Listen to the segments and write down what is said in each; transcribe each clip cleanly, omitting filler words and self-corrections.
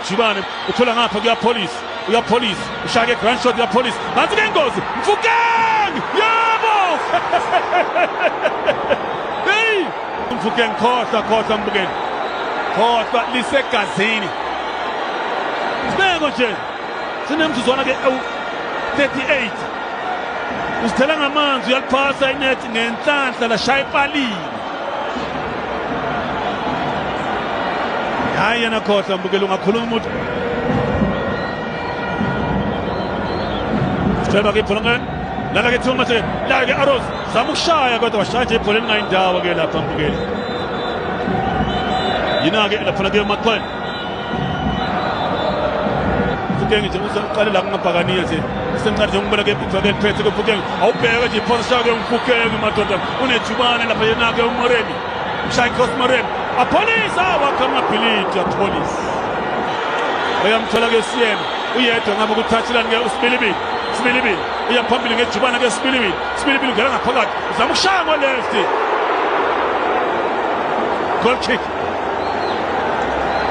ngejubane uthola ngapha kuya police ushaya grand shot ya police ngathi ke ingozi Mfukeng yabo hey Mfukeng khohla mbukeni khohla lisegazini sibeko nje sinemzuzwana ke 38 usithela ngamanzi uyaliphasa inet ngenhlanhla la shaya ipalini hayi yena khohla mbukeli ungakhuluma umuntu Seba ke phonga la ke thuma se la ke Aros zama ukushaya kodwa washaya nje ibhola elingayindawo ke lapha mbukeli yina ke lapha ke Maqweni Mfukeng nje usaqale la kungabhakaniya nje semncane ngibona ke ibhola phethe ke Mfukeng awubheka nje iphosa ke Mfukeng madoda unejubane lapha yena ke uMoremi ushaya cross Moremi apolice wakama bility ya police bayamthola ke siyena uyedwa ngapha kuthathelana ke uSibilibili uyaphambili ngejubana ke Sibilibili ungena ngaphakathi uzama ukushaya ngo left goal kick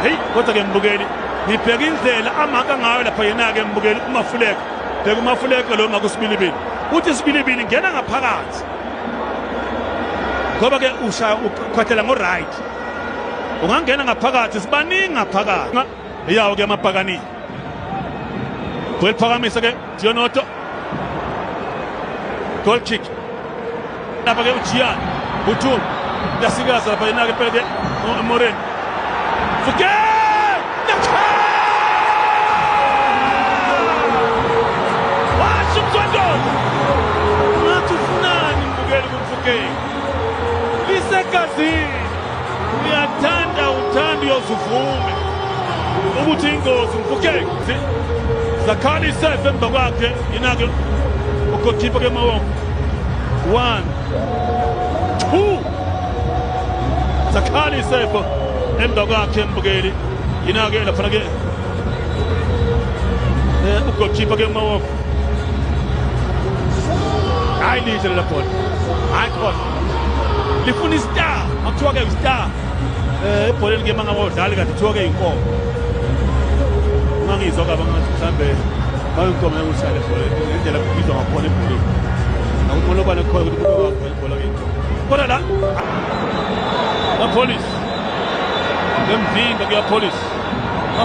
hey kodwa ke mbukeli ngibheka indlela amaka ngayo lapha yena ke mbukeli uMafuleka bheka uMafuleka lo ngakuSibilibili uthi Sibilibili ngena ngaphakathi ngoba ke ushaya ukhothela ngo right ungangena ngaphakathi sibaningi ngaphakathi yawo ke amabhakani Phakamisa ke Dionoto goal kick lapha ke uJian uThuma yasikaza lapha yena ke phela Moreni Mfukeng washumzondolo ngathi ufunani mbukeli kumfukeng lisegazini uyathanda uthanda uyozuvume ukuthi ingozi Mfukeng Zakhali Seif emva kwakhe yinake ugoalkeeper ke Mawongo 1 2 Zakhali Seif emva kwakhe mbukeli yinake lapha ke ugoalkeeper ke Mawongo hayi lihle la ball hayi khona lifuna istar akuthiwa ke istar ebholeni ke mangabodlali kanti kuthiwa ke inkomo ngizwa kabangathi mhlambe bayinkomo yokushaya for indlela kubizwa ngakhona ebholeni akukhona bani khona ukuthi kube wakho ibhola ke kodwa la police emvinga ke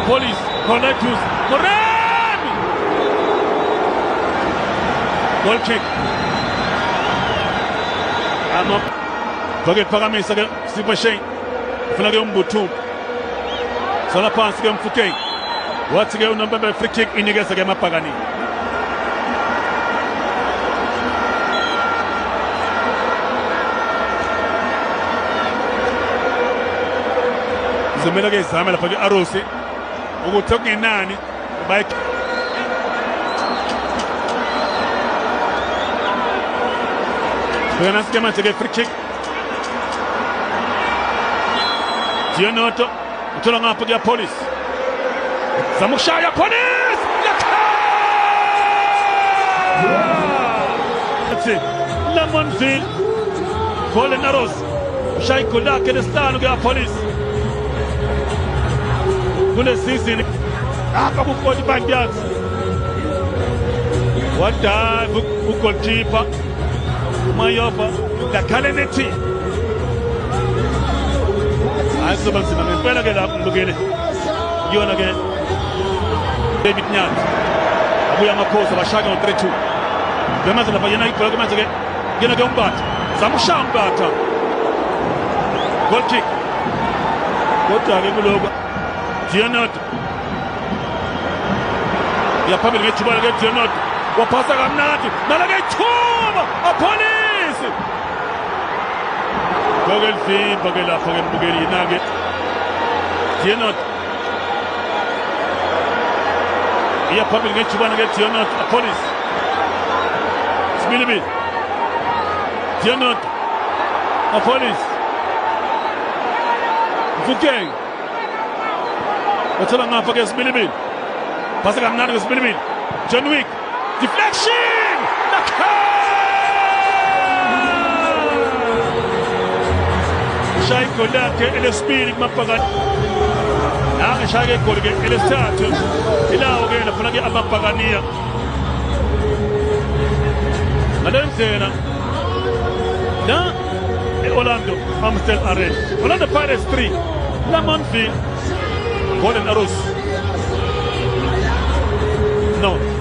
police connectus Moremi goal kick ama bake phakamisa ke Sipho Shane ufuna ke uMbuthu sona phansi ke Mfukeng wathi ke uNombembe free kick inikeza ke amabhakani Zimela ke izame lapha ke Arosi ukuthi okungenani bayi Bena skema ke free kick Dionoto uthola ngapha ke police Zamushaya police Lamonville Colin Aros Shaiko lakhe lesitano ke police kule season akabu 45 yards what dive goalkeeper Mayopa lakhale nethi ayisoba nzima ngempela ke lapho mbukele yona ke David Nyathi abuya amakhosi bashaka ngo 3-2 bemaze lapha yena ibhola ke manje ke yena ke umbatha zamushaya umbatha goal kick kodwa ke kuloko Dionoto yaphambili ngejubane ke Dionoto waphasa kamnandi nala ke ithuba apolice goal vimba ke lapha ke mbukeli yina ke Dionoto yaphambili ngejubane ke Dionoto apolice Sibilibili Dionoto apolice Mfukeng wathola ngapha ke Sibilibili phasa kamnandi ke Sibilibili John Wick deflection Shaiko lakhe elesibili kumabhakani shage igoli elesithathu ilawo ke lafuna ke amapagania ngalendlela la Orlando Amstel Arena Orlando Pirates 3 Lamontville Golden Arrows no